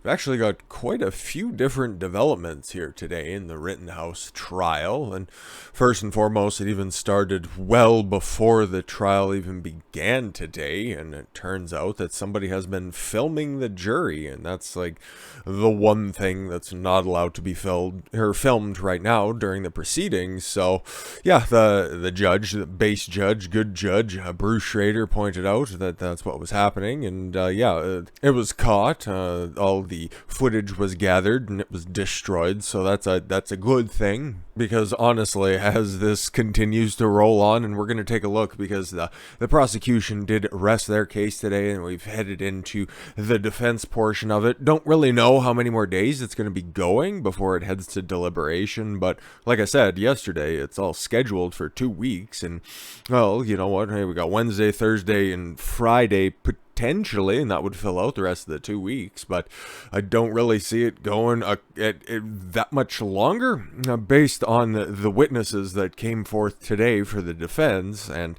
We've actually got quite a few different developments here today in the Rittenhouse trial. And first and foremost, it even started well before the trial even began today. And it turns out that somebody has been filming the jury. And that's like the one thing that's not allowed to be filmed right now during the proceedings. So, yeah, the judge, the base judge, good judge, Bruce Schrader pointed out that that's what was happening. And it was caught. All the footage was gathered and it was destroyed, so that's a good thing, because honestly, as this continues to roll on, and we're going to take a look, because the prosecution did rest their case today and we've headed into the defense portion of it. Don't really know how many more days it's going to be going before it heads to deliberation, but like I said yesterday, it's all scheduled for 2 weeks. And well, you know what, hey, we got Wednesday, Thursday, and Friday potentially, and that would fill out the rest of the 2 weeks, but I don't really see it going that much longer, based on the witnesses that came forth today for the defense. And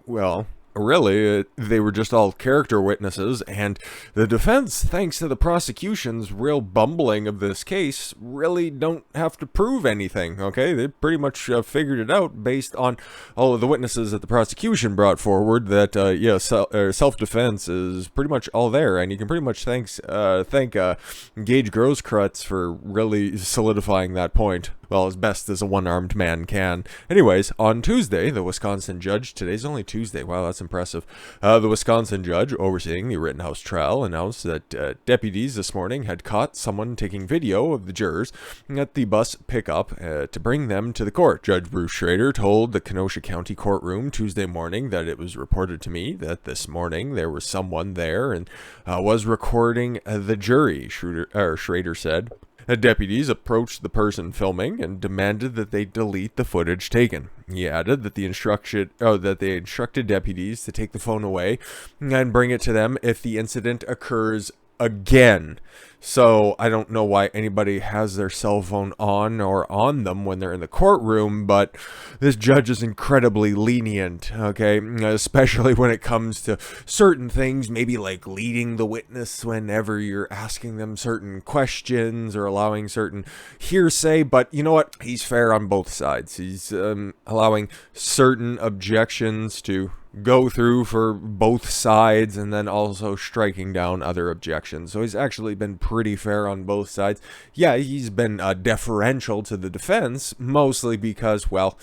well, really, they were just all character witnesses, and the defense, thanks to the prosecution's real bumbling of this case, really don't have to prove anything, okay? They pretty much figured it out based on all of the witnesses that the prosecution brought forward, that, self-defense is pretty much all there, and you can pretty much thank Gage Grosskreutz for really solidifying that point, well, as best as a one-armed man can. Anyways, on Tuesday, the Wisconsin judge, today's only Tuesday, wow, that's impressive. The Wisconsin judge overseeing the Rittenhouse trial announced that deputies this morning had caught someone taking video of the jurors at the bus pickup to bring them to the court. Judge Bruce Schrader told the Kenosha County courtroom Tuesday morning that it was reported to me that this morning there was someone there and was recording the jury, Schrader said. Deputies approached the person filming and demanded that they delete the footage taken. He added that they instructed deputies to take the phone away and bring it to them if the incident occurs again. So I don't know why anybody has their cell phone on or on them when they're in the courtroom, but this judge is incredibly lenient, okay? Especially when it comes to certain things, maybe like leading the witness whenever you're asking them certain questions or allowing certain hearsay. But you know what? He's fair on both sides. He's allowing certain objections to go through for both sides, and then also striking down other objections. So he's actually been pretty fair on both sides. Yeah, he's been deferential to the defense, mostly because, well,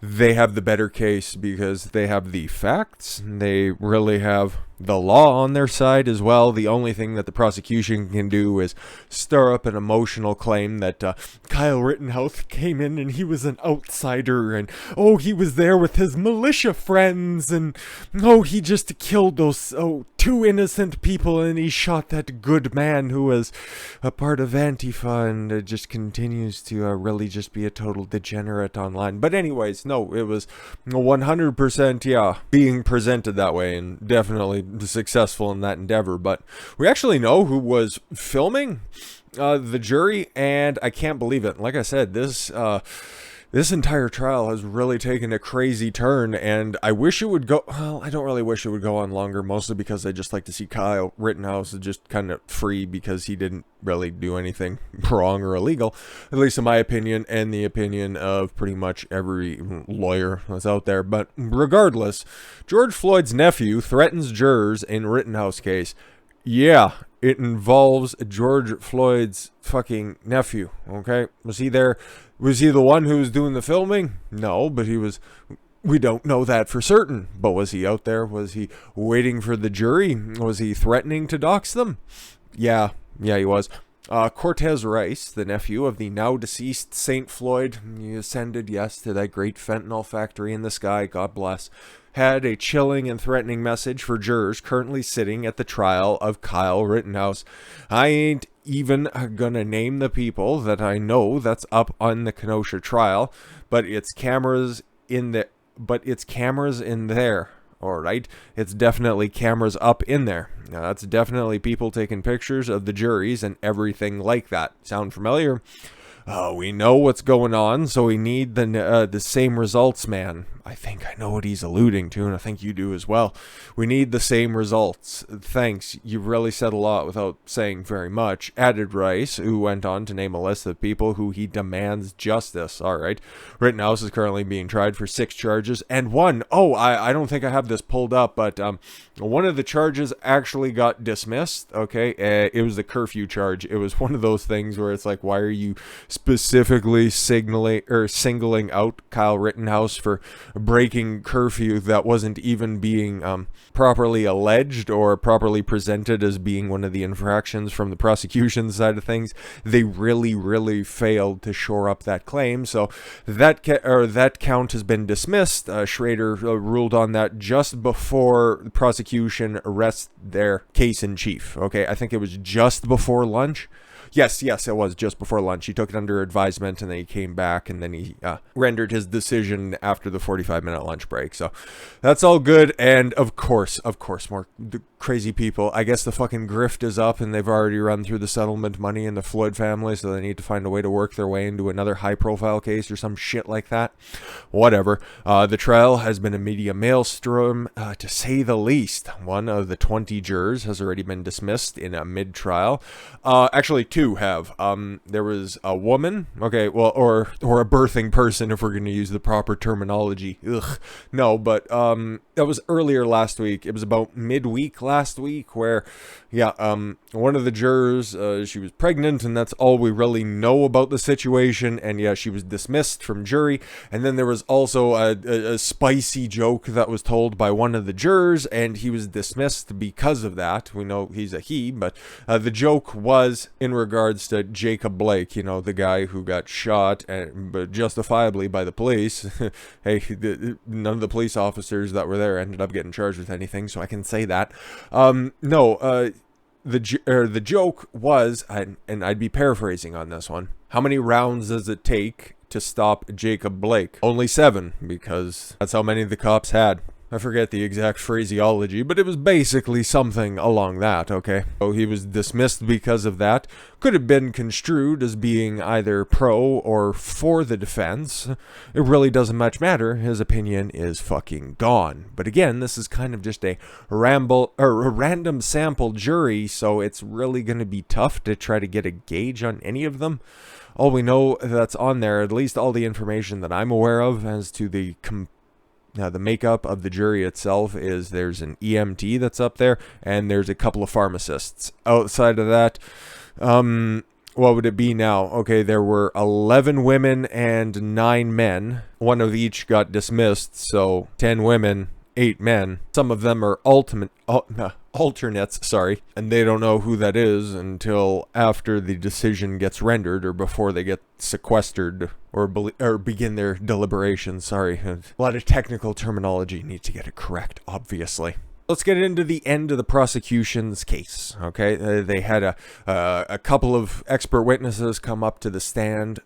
they have the better case, because they have the facts. They really have the law on their side as well. The only thing that the prosecution can do is stir up an emotional claim that Kyle Rittenhouse came in and he was an outsider, and oh, he was there with his militia friends, and oh, he just killed those two innocent people, and he shot that good man who was a part of Antifa, and it just continues to really just be a total degenerate online. But anyways, no, it was 100% being presented that way, and definitely successful in that endeavor. But we actually know who was filming the jury, and I can't believe it. Like I said, this entire trial has really taken a crazy turn, and I wish it would go, well, I don't really wish it would go on longer, mostly because I just like to see Kyle Rittenhouse just kind of free, because he didn't really do anything wrong or illegal, at least in my opinion, and the opinion of pretty much every lawyer that's out there. But regardless, George Floyd's nephew threatens jurors in Rittenhouse case. Yeah, it involves George Floyd's fucking nephew, okay? Was he there? Was he the one who was doing the filming? No, but he was. We don't know that for certain. But was he out there? Was he waiting for the jury? Was he threatening to dox them? Yeah, he was. Cortez Rice, the nephew of the now deceased St. Floyd, he ascended, yes, to that great fentanyl factory in the sky, God bless, had a chilling and threatening message for jurors currently sitting at the trial of Kyle Rittenhouse. I ain't even gonna name the people that I know that's up on the Kenosha trial, but it's cameras in there. All right, it's definitely cameras up in there. Now, that's definitely people taking pictures of the juries and everything like that. Sound familiar? We know what's going on, so we need the same results, man. I think I know what he's alluding to, and I think you do as well. We need the same results. Thanks. You've really said a lot without saying very much," added Rice, who went on to name a list of people who he demands justice. All right. Rittenhouse is currently being tried for 6 charges, and I don't think I have this pulled up, but one of the charges actually got dismissed, okay? It was the curfew charge. It was one of those things where it's like, why are you specifically singling out Kyle Rittenhouse for breaking curfew that wasn't even being properly alleged or properly presented as being one of the infractions from the prosecution side of things? They really failed to shore up that claim, so that count has been dismissed. Schrader ruled on that just before the prosecution arrests their case in chief. Okay, I think it was just before lunch. Yes, it was just before lunch. He took it under advisement, and then he came back, and then he rendered his decision after the 45-minute lunch break. So that's all good, and of course, more crazy people. I guess the fucking grift is up, and they've already run through the settlement money in the Floyd family, so they need to find a way to work their way into another high-profile case or some shit like that. Whatever. The trial has been a media maelstrom, to say the least. One of the 20 jurors has already been dismissed in a mid-trial. Actually, 2 have. There was a woman, okay, well, or a birthing person, if we're going to use the proper terminology. No, but that was earlier last week. It was about midweek last week, where, one of the jurors, she was pregnant, and that's all we really know about the situation, and she was dismissed from jury. And then there was also a spicy joke that was told by one of the jurors, and he was dismissed because of that. We know he's a he, but the joke was in regards to Jacob Blake, the guy who got shot, but justifiably by the police. Hey, none of the police officers that were there ended up getting charged with anything, so I can say that. The joke was, and I'd be paraphrasing on this one, how many rounds does it take to stop Jacob Blake? Only 7, because that's how many the cops had. I forget the exact phraseology, but it was basically something along that, okay? So he was dismissed because of that. Could have been construed as being either pro or for the defense. It really doesn't much matter. His opinion is fucking gone. But again, this is kind of just a random sample jury, so it's really going to be tough to try to get a gauge on any of them. All we know that's on there, at least all the information that I'm aware of as to the makeup of the jury itself, is there's an EMT that's up there, and there's a couple of pharmacists. Outside of that, what would it be now? Okay, there were 11 women and 9 men. One of each got dismissed, so 10 women, 8 men. Some of them are alternates, and they don't know who that is until after the decision gets rendered or before they get sequestered or begin their deliberations. Sorry, a lot of technical terminology. Need to get it correct, obviously. Let's get into the end of the prosecution's case, okay? They had a couple of expert witnesses come up to the stand.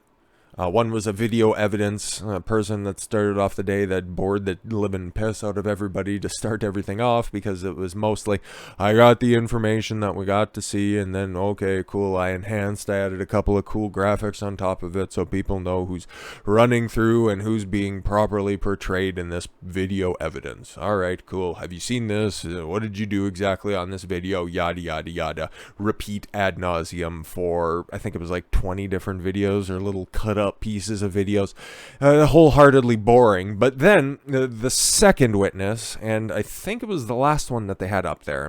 One was a video evidence person that started off the day that bored the living piss out of everybody to start everything off, because it was mostly, I got the information that we got to see, and then, okay, cool, I added a couple of cool graphics on top of it so people know who's running through and who's being properly portrayed in this video evidence. All right, cool. Have you seen this? What did you do exactly on this video? Yada, yada, yada. Repeat ad nauseum for, I think it was like 20 different videos or little cut up pieces of videos, wholeheartedly boring. But then the second witness, and I think it was the last one that they had up there,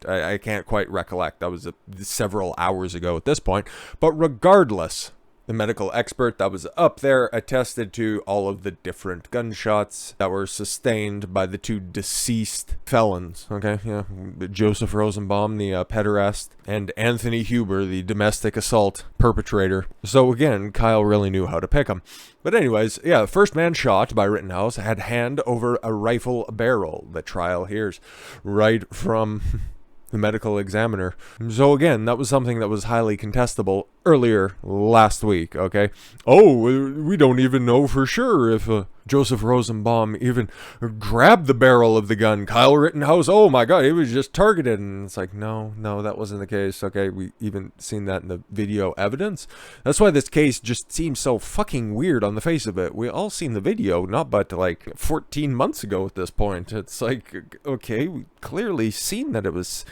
I can't quite recollect, that was several hours ago at this point, but regardless, the medical expert that was up there attested to all of the different gunshots that were sustained by the 2 deceased felons, okay? Yeah, Joseph Rosenbaum, the pederast, and Anthony Huber, the domestic assault perpetrator. So again, Kyle really knew how to pick them. But anyways, the first man shot by Rittenhouse had hand over a rifle barrel. The trial hears right from the medical examiner. So again, that was something that was highly contestable earlier last week, okay? Oh, we don't even know for sure if Joseph Rosenbaum even grabbed the barrel of the gun. Kyle Rittenhouse, oh my God, he was just targeted. And it's like, no, that wasn't the case, okay? We even seen that in the video evidence. That's why this case just seems so fucking weird on the face of it. We all seen the video, not but like 14 months ago at this point. It's like, okay, we clearly seen that it was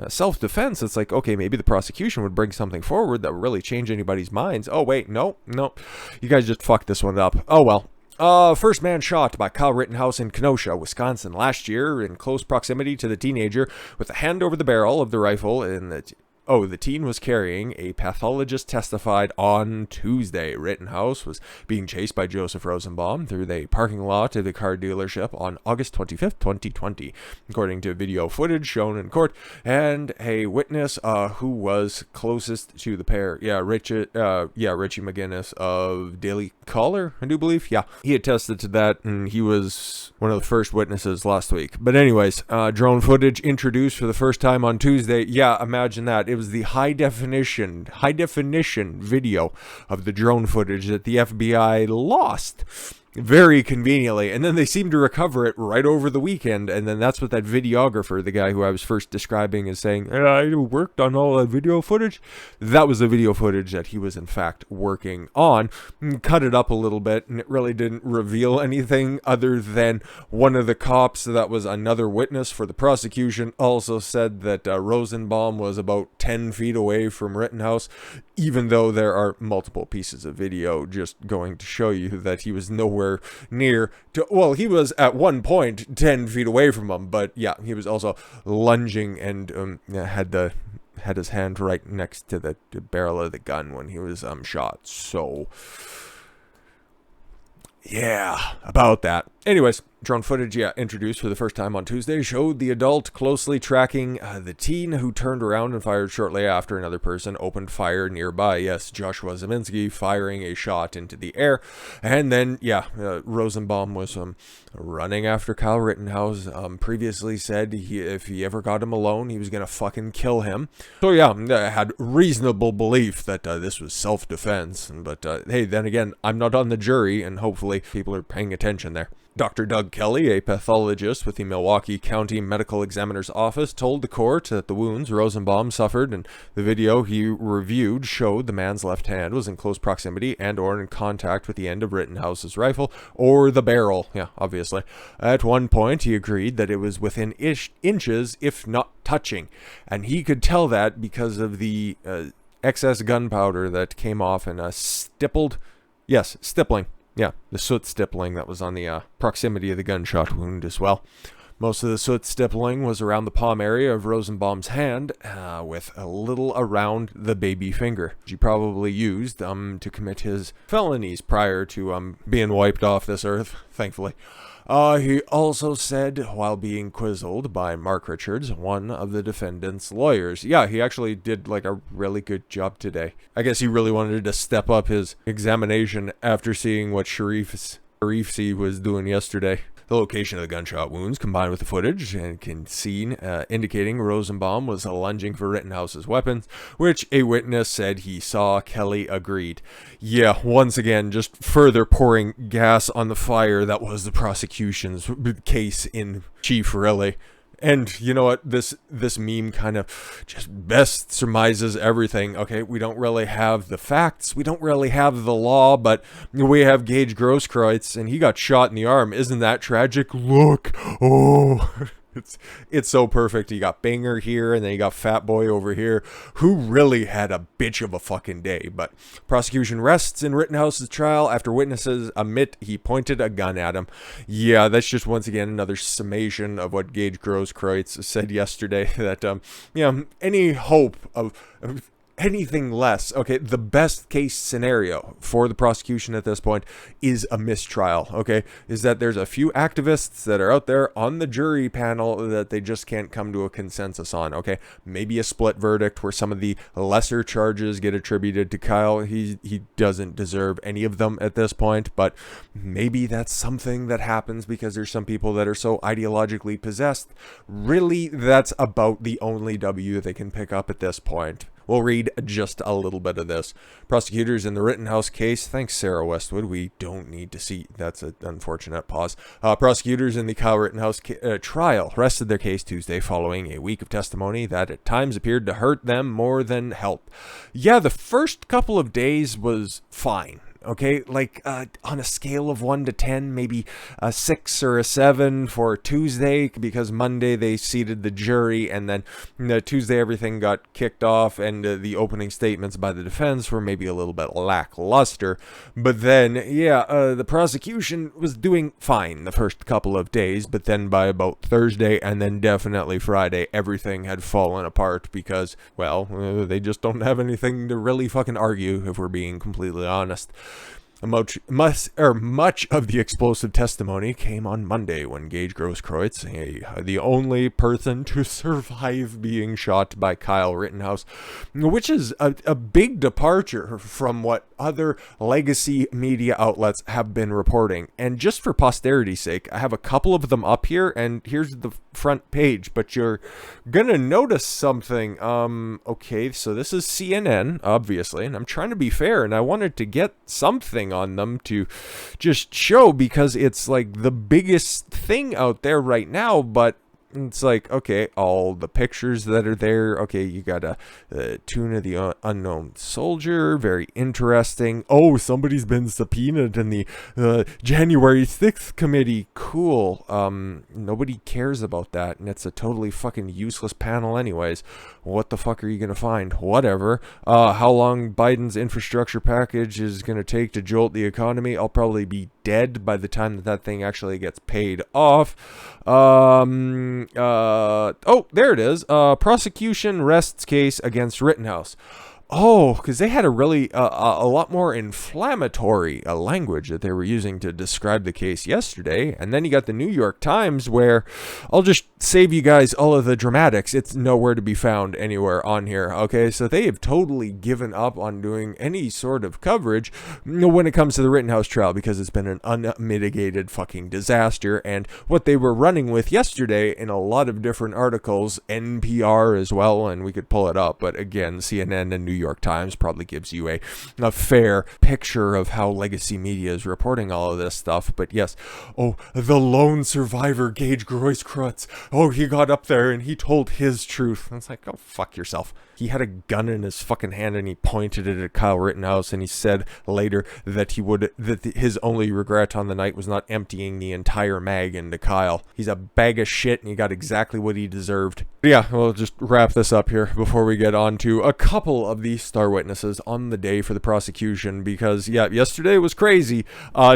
self-defense. It's like, okay, maybe the prosecution would bring something forward that would really change anybody's minds. Oh, wait, no. You guys just fucked this one up. Oh, well. First man shot by Kyle Rittenhouse in Kenosha, Wisconsin last year in close proximity to the teenager with a hand over the barrel of the rifle in the teen was carrying, a pathologist testified on Tuesday. Rittenhouse was being chased by Joseph Rosenbaum through the parking lot of the car dealership on August 25th, 2020, according to video footage shown in court, and a witness who was closest to the pair. Richie McGinnis of Daily Caller, I do believe. Yeah, he attested to that, and he was one of the first witnesses last week. But anyways, drone footage introduced for the first time on Tuesday. Yeah, imagine that. It was the high definition video of the drone footage that the FBI lost very conveniently, and then they seemed to recover it right over the weekend. And then that's what that videographer, the guy who I was first describing, is saying, I worked on all that video footage. That was the video footage that he was in fact working on. Cut it up a little bit, and it really didn't reveal anything other than one of the cops that was another witness for the prosecution also said that Rosenbaum was about 10 feet away from Rittenhouse, even though there are multiple pieces of video just going to show you that he was nowhere near to, well, he was at one point 10 feet away from him, but yeah, he was also lunging and had his hand right next to the barrel of the gun when he was shot. So yeah, about that. Anyways, drone footage, introduced for the first time on Tuesday, showed the adult closely tracking the teen who turned around and fired shortly after another person opened fire nearby. Yes, Joshua Zeminski firing a shot into the air. And then, Rosenbaum was running after Kyle Rittenhouse. Previously said if he ever got him alone, he was going to fucking kill him. So I had reasonable belief that this was self-defense. But hey, then again, I'm not on the jury, and hopefully people are paying attention there. Dr. Doug Kelly, a pathologist with the Milwaukee County Medical Examiner's Office, told the court that the wounds Rosenbaum suffered in the video he reviewed showed the man's left hand was in close proximity and or in contact with the end of Rittenhouse's rifle or the barrel. Yeah, obviously. At one point, he agreed that it was within inches, if not touching, and he could tell that because of the excess gunpowder that came off in a stippling. Yeah, the soot stippling that was on the proximity of the gunshot wound as well. Most of the soot stippling was around the palm area of Rosenbaum's hand, with a little around the baby finger, which he probably used to commit his felonies prior to being wiped off this earth, thankfully. He also said, while being quizzed by Mark Richards, one of the defendant's lawyers. Yeah, he actually did like a really good job today. I guess he really wanted to step up his examination after seeing what Sharifsi was doing yesterday. The location of the gunshot wounds, combined with the footage and seen indicating Rosenbaum was lunging for Rittenhouse's weapons, which a witness said he saw. Kelly agreed. Yeah, once again, just further pouring gas on the fire that was the prosecution's case in chief, really. And you know what? This meme kind of just best surmises everything. Okay, we don't really have the facts. We don't really have the law, but we have Gage Grosskreutz, and he got shot in the arm. Isn't that tragic? Look. Oh. It's so perfect. You got Banger here, and then you got Fat Boy over here, who really had a bitch of a fucking day. But prosecution rests in Rittenhouse's trial after witnesses admit he pointed a gun at him. Yeah, that's just once again another summation of what Gage Grosskreutz said yesterday, that any hope of anything less. Okay, the best case scenario for the prosecution at this point is a mistrial, okay? Is that there's a few activists that are out there on the jury panel that they just can't come to a consensus on, okay? Maybe a split verdict where some of the lesser charges get attributed to Kyle. He doesn't deserve any of them at this point, but maybe that's something that happens because there's some people that are so ideologically possessed. Really, that's about the only W they can pick up at this point. We'll read just a little bit of this. Prosecutors in the Rittenhouse case, thanks Sarah Westwood, we don't need to see, that's an unfortunate pause. Prosecutors in the Kyle Rittenhouse trial rested their case Tuesday following a week of testimony that at times appeared to hurt them more than help. Yeah, the first couple of days was fine. Okay, like on a scale of 1 to 10, maybe a 6 or a 7 for Tuesday, because Monday they seated the jury, and then Tuesday everything got kicked off, and the opening statements by the defense were maybe a little bit lackluster. But then, the prosecution was doing fine the first couple of days, but then by about Thursday and then definitely Friday, everything had fallen apart because, well, they just don't have anything to really fucking argue, if we're being completely honest. Much of the explosive testimony came on Monday when Gage Grosskreutz, the only person to survive being shot by Kyle Rittenhouse, which is a big departure from what other legacy media outlets have been reporting. And just for posterity's sake, I have a couple of them up here, and here's the front page, but you're gonna notice something. Okay, so this is CNN, obviously, and I'm trying to be fair, and I wanted to get something on them to just show, because it's like the biggest thing out there right now. But it's like, okay, all the pictures that are there. Okay, you got a Tune of the Unknown Soldier, very interesting. Oh, somebody's been subpoenaed in the January 6th committee. Cool. Nobody cares about that, and it's a totally fucking useless panel anyways. What the fuck are you gonna find? Whatever. How long Biden's infrastructure package is gonna take to jolt the economy? I'll probably be dead by the time that thing actually gets paid off. Oh, there it is. Prosecution rests case against Rittenhouse. Oh, because they had a really, a lot more inflammatory language that they were using to describe the case yesterday. And then you got the New York Times, where I'll just save you guys all of the dramatics. It's nowhere to be found anywhere on here. Okay, so they have totally given up on doing any sort of coverage when it comes to the Rittenhouse trial, because it's been an unmitigated fucking disaster. And what they were running with yesterday in a lot of different articles, NPR as well, and we could pull it up, but again, CNN and New York Times probably gives you a fair picture of how legacy media is reporting all of this stuff. But yes, oh, the lone survivor, Gage Grosskreutz. Oh, he got up there and he told his truth. And it's like, oh, fuck yourself. He had a gun in his fucking hand and he pointed it at Kyle Rittenhouse, and he said later that his only regret on the night was not emptying the entire mag into Kyle. He's a bag of shit, and he got exactly what he deserved. But yeah, we'll just wrap this up here before we get on to a couple of the star witnesses on the day for the prosecution, because yeah, yesterday was crazy.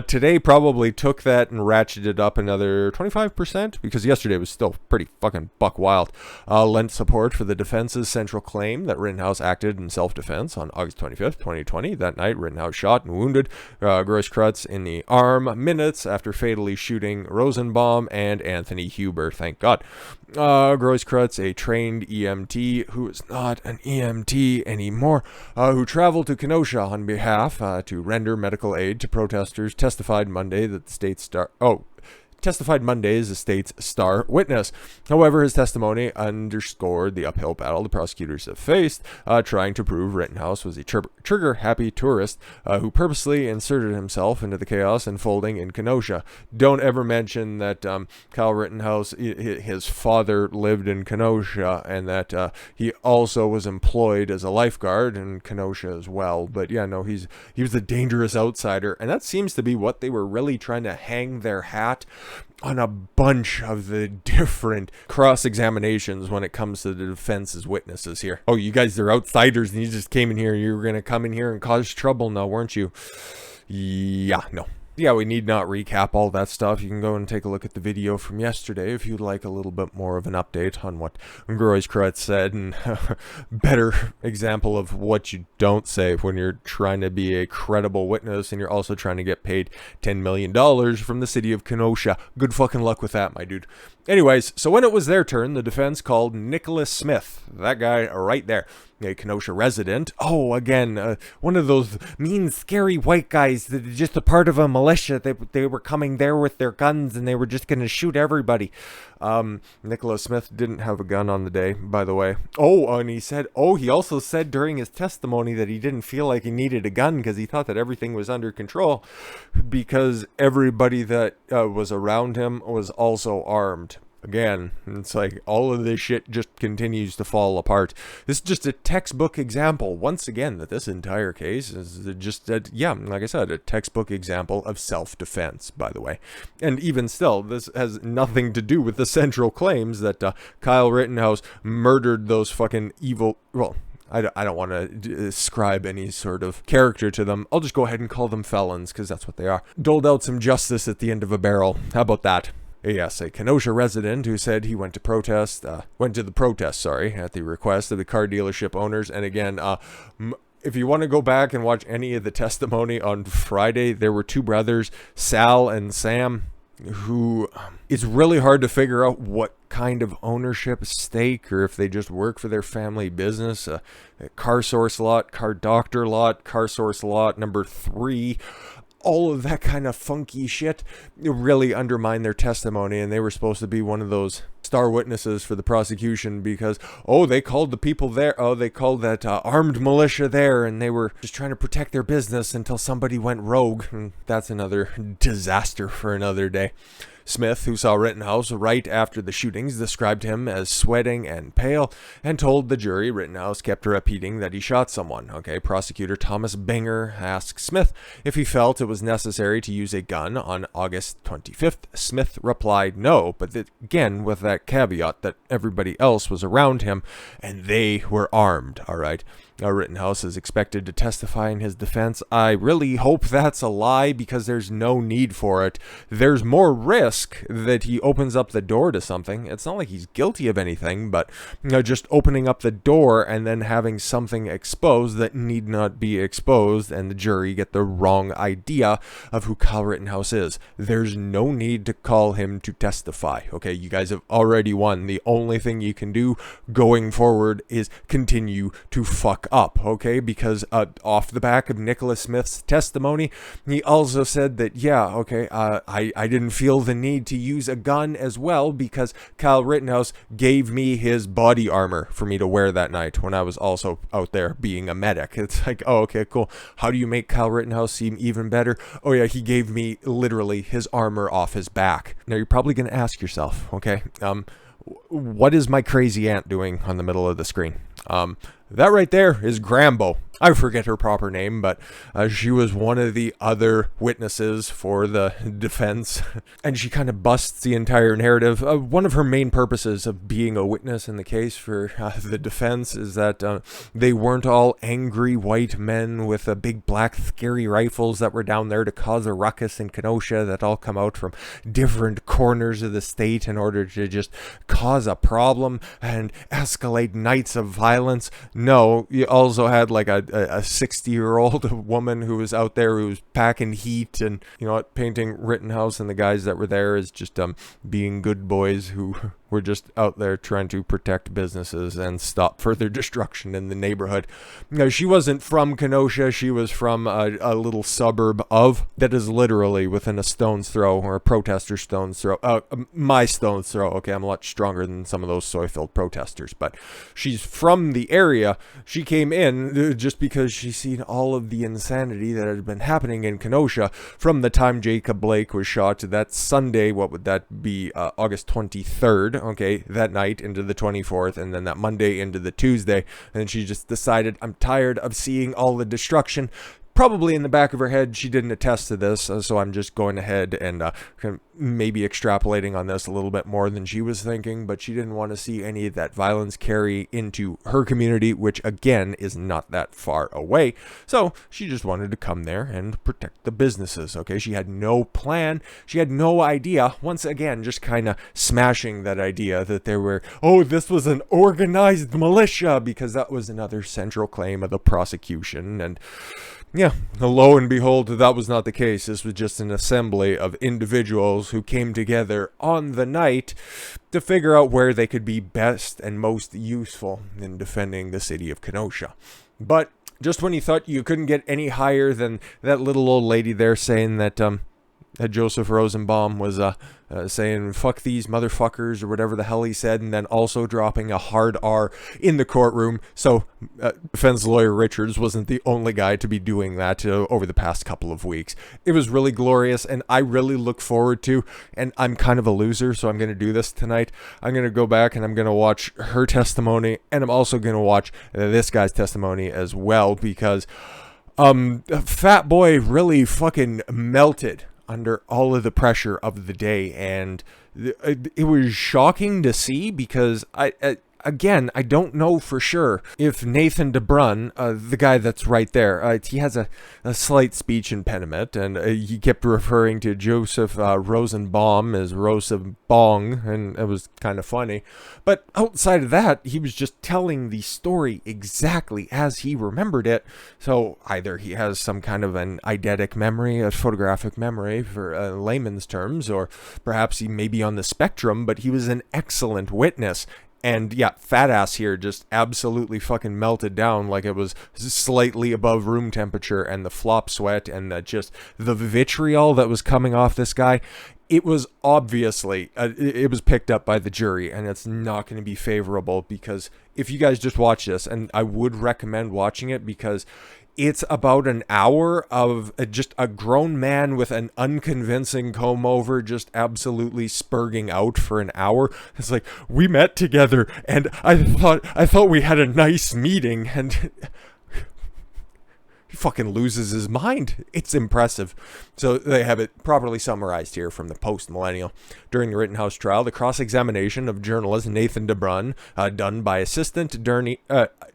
Today probably took that and ratcheted up another 25%, because yesterday was still pretty fucking buck wild. Lent support for the defense's central claim that Rittenhouse acted in self-defense on August 25th, 2020. That night, Rittenhouse shot and wounded Grosskreutz in the arm minutes after fatally shooting Rosenbaum and Anthony Huber. Thank God. Grosskreutz, a trained EMT who is not an EMT anymore, who traveled to Kenosha on behalf to render medical aid to protesters, testified Monday as the state's star witness. However, his testimony underscored the uphill battle the prosecutors have faced, trying to prove Rittenhouse was a trigger-happy tourist who purposely inserted himself into the chaos unfolding in Kenosha. Don't ever mention that Kyle Rittenhouse, his father lived in Kenosha, and that he also was employed as a lifeguard in Kenosha as well. But yeah, no, he was a dangerous outsider, and that seems to be what they were really trying to hang their hat on a bunch of the different cross-examinations when it comes to the defense's witnesses here. Oh, you guys are outsiders and you just came in here and you were going to come in here and cause trouble now, weren't you? Yeah, no. Yeah, we need not recap all that stuff. You can go and take a look at the video from yesterday if you'd like a little bit more of an update on what Grosskreutz said, and better example of what you don't say when you're trying to be a credible witness and you're also trying to get paid $10 million from the city of Kenosha. Good fucking luck with that, my dude. Anyways, so when it was their turn, the defense called Nicholas Smith, that guy right there, a Kenosha resident. Oh, again, one of those mean, scary white guys that are just a part of a militia. They were coming there with their guns and they were just going to shoot everybody. Nicholas Smith didn't have a gun on the day, by the way. And he also said during his testimony that he didn't feel like he needed a gun because he thought that everything was under control because everybody that was around him was also armed. Again, it's like all of this shit just continues to fall apart. This is just a textbook example, once again, that this entire case is just, like I said, a textbook example of self-defense, by the way. And even still, this has nothing to do with the central claims that Kyle Rittenhouse murdered those fucking evil, I don't want to ascribe any sort of character to them. I'll just go ahead and call them felons, because that's what they are. Doled out some justice at the end of a barrel. How about that? Yes, a Kenosha resident who said he went to the protest, at the request of the car dealership owners. And again, if you want to go back and watch any of the testimony on Friday, there were two brothers, Sal and Sam, who it's really hard to figure out what kind of ownership stake or if they just work for their family business. Car source lot, car doctor lot, car source lot number 3. All of that kind of funky shit really undermined their testimony, and they were supposed to be one of those star witnesses for the prosecution because, they called the people there, they called that armed militia there, and they were just trying to protect their business until somebody went rogue, and that's another disaster for another day. Smith, who saw Rittenhouse right after the shootings, described him as sweating and pale and told the jury Rittenhouse kept repeating that he shot someone. Prosecutor Thomas Binger asked Smith if he felt it was necessary to use a gun on August 25th. Smith replied no, but again with that caveat that everybody else was around him and they were armed, all right? Rittenhouse is expected to testify in his defense. I really hope that's a lie because there's no need for it. There's more risk that he opens up the door to something. It's not like he's guilty of anything, but just opening up the door and then having something exposed that need not be exposed and the jury get the wrong idea of who Kyle Rittenhouse is. There's no need to call him to testify. You guys have already won. The only thing you can do going forward is continue to fuck up, because off the back of Nicholas Smith's testimony, he also said that, I didn't feel the need to use a gun as well because Kyle Rittenhouse gave me his body armor for me to wear that night when I was also out there being a medic. It's like, cool. How do you make Kyle Rittenhouse seem even better? He gave me literally his armor off his back. Now you're probably going to ask yourself, what is my crazy aunt doing on the middle of the screen? That right there is Granbo. I forget her proper name, but she was one of the other witnesses for the defense, and she kind of busts the entire narrative. One of her main purposes of being a witness in the case for the defense is that they weren't all angry white men with big black scary rifles that were down there to cause a ruckus in Kenosha that all come out from different corners of the state in order to just cause a problem and escalate nights of violence. No, you also had like a 60-year-old woman who was out there who was packing heat and, painting Rittenhouse and the guys that were there as just being good boys who were just out there trying to protect businesses and stop further destruction in the neighborhood. She wasn't from Kenosha. She was from a little suburb that is literally within a stone's throw, or a protester's stone's throw. My stone's throw. I'm a lot stronger than some of those soy-filled protesters, but she's from the area. She came in just because she's seen all of the insanity that had been happening in Kenosha from the time Jacob Blake was shot to that Sunday. What would that be? August 23rd. That night into the 24th, and then that Monday into the Tuesday. And she just decided, I'm tired of seeing all the destruction. Probably in the back of her head, she didn't attest to this, so I'm just going ahead and maybe extrapolating on this a little bit more than she was thinking, but she didn't want to see any of that violence carry into her community, which again is not that far away. So she just wanted to come there and protect the businesses. She had no plan. She had no idea. Once again, just kind of smashing that idea that there were, this was an organized militia, because that was another central claim of the prosecution. And Yeah, lo and behold, that was not the case. This was just an assembly of individuals who came together on the night to figure out where they could be best and most useful in defending the city of Kenosha. But just when you thought you couldn't get any higher than that little old lady there saying that Joseph Rosenbaum was saying "fuck these motherfuckers" or whatever the hell he said, and then also dropping a hard R in the courtroom. So defense lawyer Richards wasn't the only guy to be doing that over the past couple of weeks. It was really glorious, and I really look forward to, and I'm kind of a loser, so I'm going to do this tonight. I'm going to go back and I'm going to watch her testimony, and I'm also going to watch this guy's testimony as well, because Fat Boy really fucking melted under all of the pressure of the day, and it was shocking to see, because again, I don't know for sure if Nathan Debruin, the guy that's right there, he has a slight speech impediment, and he kept referring to Joseph Rosenbaum as Rosenbong, and it was kind of funny. But outside of that, he was just telling the story exactly as he remembered it. So either he has some kind of an eidetic memory, a photographic memory for layman's terms, or perhaps he may be on the spectrum, but he was an excellent witness. And yeah, fat ass here just absolutely fucking melted down like it was slightly above room temperature, and the flop sweat and just the vitriol that was coming off this guy. It was obviously, it was picked up by the jury, and it's not going to be favorable, because if you guys just watch this, and I would recommend watching it, because it's about an hour of just a grown man with an unconvincing comb over just absolutely spurging out for an hour. It's like, we met together and I thought we had a nice meeting, and he fucking loses his mind. It's impressive. So they have it properly summarized here from the Post-Millennial. During the Rittenhouse trial, the cross-examination of journalist Nathan Debruin, done by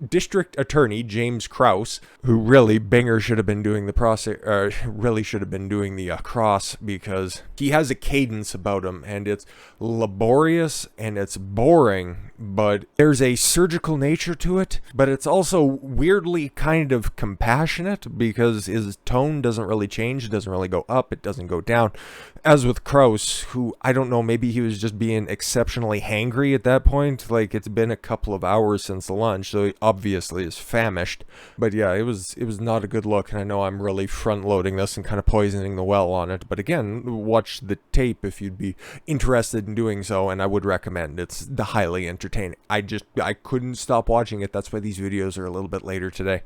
District Attorney James Kraus, who really Binger should have been doing the cross, because he has a cadence about him, and it's laborious and it's boring, but there's a surgical nature to it, but it's also weirdly kind of compassionate, because his tone doesn't really change. It doesn't really go up. It doesn't go down. As with Kraus, who, I don't know, maybe he was just being exceptionally hangry at that point. Like, it's been a couple of hours since lunch, so he obviously is famished. But yeah, it was not a good look, and I know I'm really front-loading this and kind of poisoning the well on it. But again, watch the tape if you'd be interested in doing so, and I would recommend. It's highly entertaining. I couldn't stop watching it. That's why these videos are a little bit later today.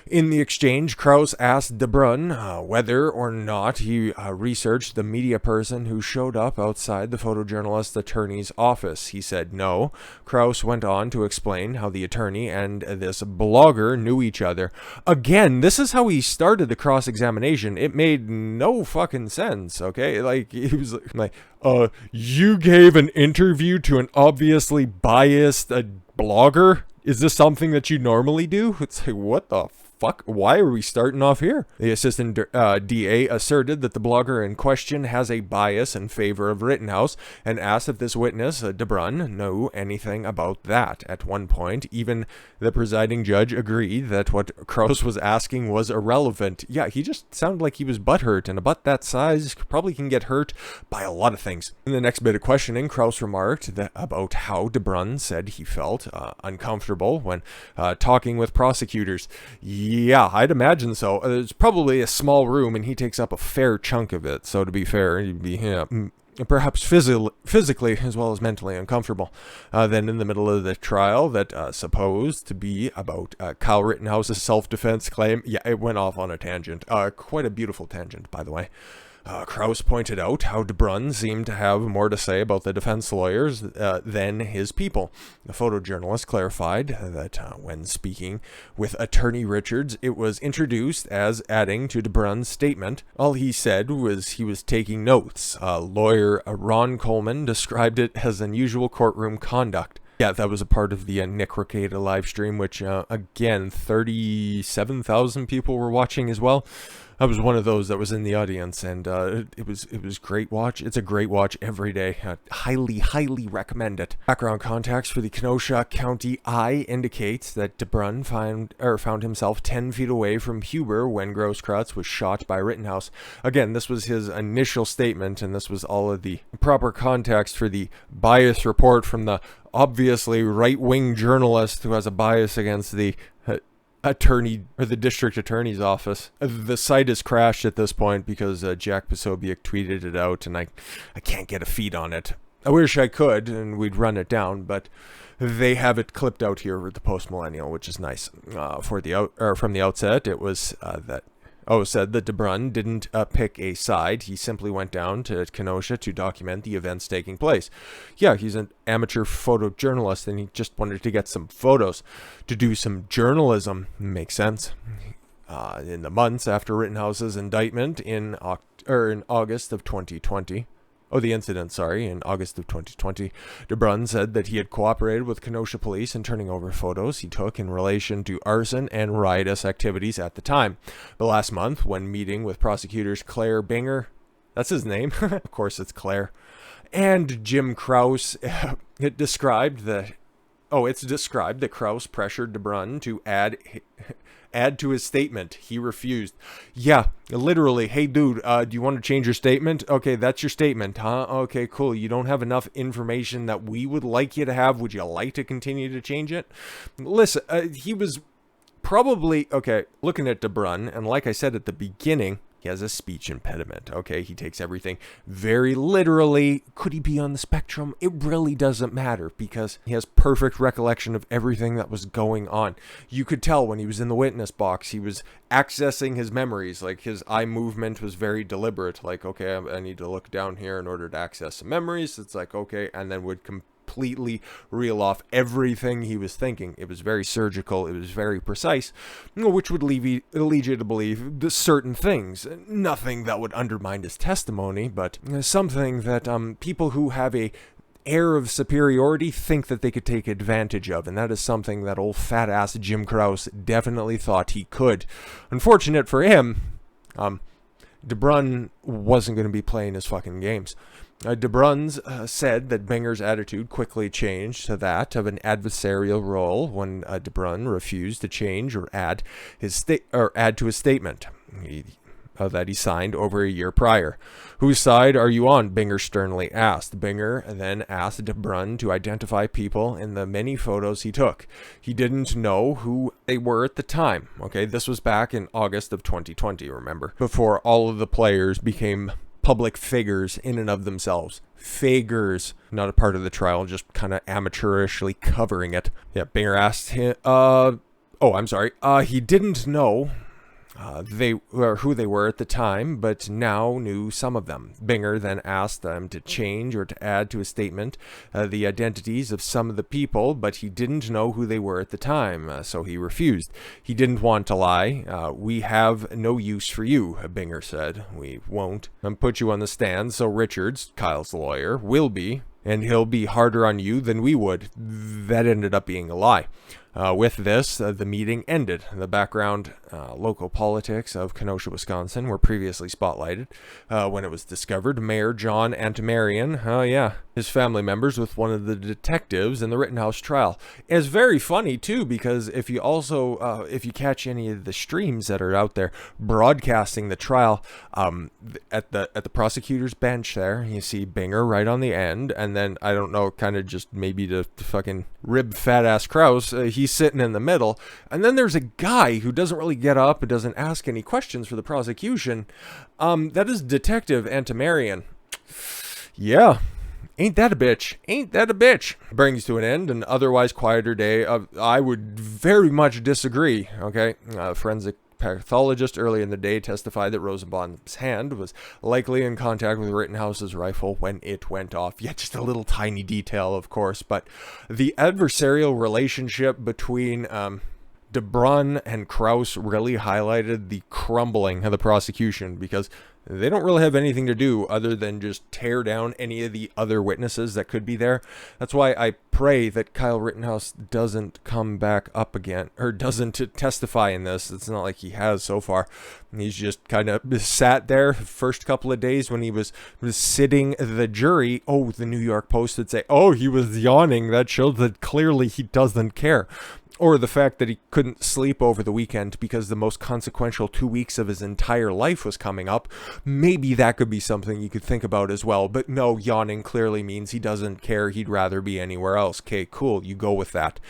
In the exchange, Kraus asked Debruin whether or not he researched the media person who showed up outside the photojournalist attorney's office. He said no. Kraus went on to explain how the attorney and this blogger knew each other. Again, this is how he started the cross-examination. It made no fucking sense, okay? Like, he was like, you gave an interview to an obviously biased blogger? Is this something that you normally do? It's like, what the fuck? Why are we starting off here? The assistant DA asserted that the blogger in question has a bias in favor of Rittenhouse, and asked if this witness, Debruin, knew anything about that. At one point, even the presiding judge agreed that what Kraus was asking was irrelevant. Yeah, he just sounded like he was butthurt, and a butt that size probably can get hurt by a lot of things. In the next bit of questioning, Kraus remarked about how Debruin said he felt uncomfortable when talking with prosecutors. Yeah, I'd imagine so. It's probably a small room, and he takes up a fair chunk of it. So to be fair, he'd be perhaps physically as well as mentally uncomfortable. Then in the middle of the trial that supposed to be about Kyle Rittenhouse's self-defense claim, yeah, it went off on a tangent. Quite a beautiful tangent, by the way. Kraus pointed out how Debruin seemed to have more to say about the defense lawyers than his people. The photojournalist clarified that when speaking with Attorney Richards, it was introduced as adding to Debruin's statement. All he said was he was taking notes. Lawyer Ron Coleman described it as unusual courtroom conduct. Yeah, that was a part of the Nick Ricada live stream, which, again, 37,000 people were watching as well. I was one of those that was in the audience, and it was great watch. It's a great watch every day. Highly recommend it. Background context for the Kenosha County Eye indicates that Debruin found himself 10 feet away from Huber when Grosskreutz was shot by Rittenhouse. Again, this was his initial statement, and this was all of the proper context for the bias report from the obviously right-wing journalist who has a bias against the attorney or the district attorney's office. The site has crashed at this point because Jack Posobiec tweeted it out, and I can't get a feed on it. I wish I could, and we'd run it down, but they have it clipped out here with the Post Millennial, which is nice. From the outset, it was said that Debruin didn't pick a side. He simply went down to Kenosha to document the events taking place. Yeah, he's an amateur photojournalist, and he just wanted to get some photos to do some journalism. Makes sense. In the months after Rittenhouse's indictment in August of 2020. In August of 2020, Debruin said that he had cooperated with Kenosha police in turning over photos he took in relation to arson and riotous activities at the time. But last month, when meeting with prosecutors Claire Binger, that's his name, of course it's Claire, and Jim Kraus, it's described that Kraus pressured Debruin to add to his statement. He refused. Yeah, literally, hey dude, do you want to change your statement? Okay, that's your statement, huh? Okay, cool. You don't have enough information that we would like you to have. Would you like to continue to change it? Listen, he was probably, okay, looking at Debruin, and like I said at the beginning, he has a speech impediment, okay? He takes everything very literally. Could he be on the spectrum? It really doesn't matter because he has perfect recollection of everything that was going on. You could tell when he was in the witness box, he was accessing his memories. Like, his eye movement was very deliberate. Like, okay, I need to look down here in order to access some memories. It's like, okay, and then would completely reel off everything he was thinking. It was very surgical. It was very precise, which would lead you to believe certain things. Nothing that would undermine his testimony, but something that people who have a air of superiority think that they could take advantage of, and that is something that old fat-ass Jim Kraus definitely thought he could. Unfortunate for him, Debruin wasn't going to be playing his fucking games. Debruin said that Binger's attitude quickly changed to that of an adversarial role when Debruin refused to change or add to his statement that he signed over a year prior. Whose side are you on? Binger sternly asked. Binger then asked Debruin to identify people in the many photos he took. He didn't know who they were at the time. Okay, this was back in August of 2020, remember? Before all of the players became public figures in and of themselves. Figures, not a part of the trial, just kind of amateurishly covering it. Yeah, Binger asked him, he didn't know who they were at the time, but now knew some of them. Binger then asked them to change or to add to his statement the identities of some of the people, but he didn't know who they were at the time, so he refused. He didn't want to lie. We have no use for you, Binger said. We won't put you on the stand, so Richards, Kyle's lawyer, will be, and he'll be harder on you than we would. That ended up being a lie. With this, the meeting ended. The background local politics of Kenosha, Wisconsin were previously spotlighted when it was discovered Mayor John Antamarian, his family members with one of the detectives in the Rittenhouse trial. It's very funny, too, because if you catch any of the streams that are out there broadcasting the trial, at the prosecutor's bench there, you see Binger right on the end, and then, I don't know, kind of just maybe to fucking rib fat-ass Kraus, he's sitting in the middle, and then there's a guy who doesn't really get up and doesn't ask any questions for the prosecution. That is Detective Antamarian. Yeah. Ain't that a bitch? Ain't that a bitch? Brings to an end an otherwise quieter day of, I would very much disagree, okay? Forensic pathologist early in the day testified that Rosenbaum's hand was likely in contact with Rittenhouse's rifle when it went off. Yeah, just a little tiny detail, of course, but the adversarial relationship between Debruin and Kraus really highlighted the crumbling of the prosecution because they don't really have anything to do other than just tear down any of the other witnesses that could be there. That's why I pray that Kyle Rittenhouse doesn't come back up again, or doesn't testify in this. It's not like he has so far. He's just kind of sat there the first couple of days when he was sitting the jury. Oh, the New York Post would say, oh, he was yawning. That shows that clearly he doesn't care. Or the fact that he couldn't sleep over the weekend because the most consequential 2 weeks of his entire life was coming up. Maybe that could be something you could think about as well. But no, yawning clearly means he doesn't care. He'd rather be anywhere else. Okay, cool. You go with that.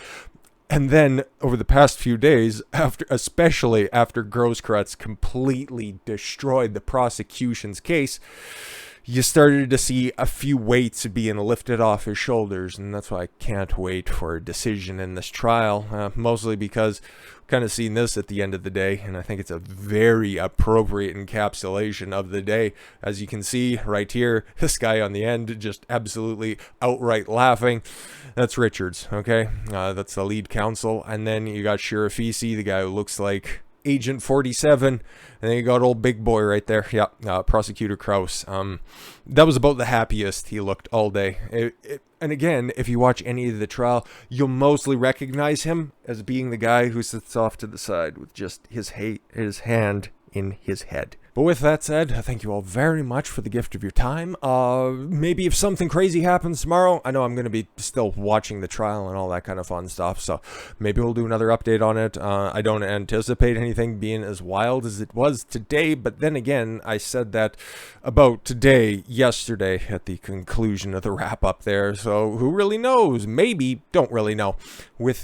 And then over the past few days, especially after Grosskreutz completely destroyed the prosecution's case, you started to see a few weights being lifted off his shoulders, and that's why I can't wait for a decision in this trial, mostly because we've kind of seen this at the end of the day, and I think it's a very appropriate encapsulation of the day. As you can see right here, this guy on the end just absolutely outright laughing. That's Richards, okay? That's the lead counsel, and then you got Sheriff Easy, the guy who looks like Agent 47, and then you got old big boy right there. Yeah, Prosecutor Kraus. That was about the happiest he looked all day. And again, if you watch any of the trial, you'll mostly recognize him as being the guy who sits off to the side with just his hand in his head. But with that said, I thank you all very much for the gift of your time. Maybe if something crazy happens tomorrow, I know I'm going to be still watching the trial and all that kind of fun stuff, so maybe we'll do another update on it. I don't anticipate anything being as wild as it was today, but then again, I said that about today, yesterday, at the conclusion of the wrap-up there, so who really knows? Maybe, don't really know. We'll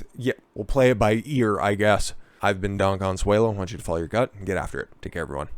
play it by ear, I guess. I've been Don Consuelo. I want you to follow your gut and get after it. Take care, everyone.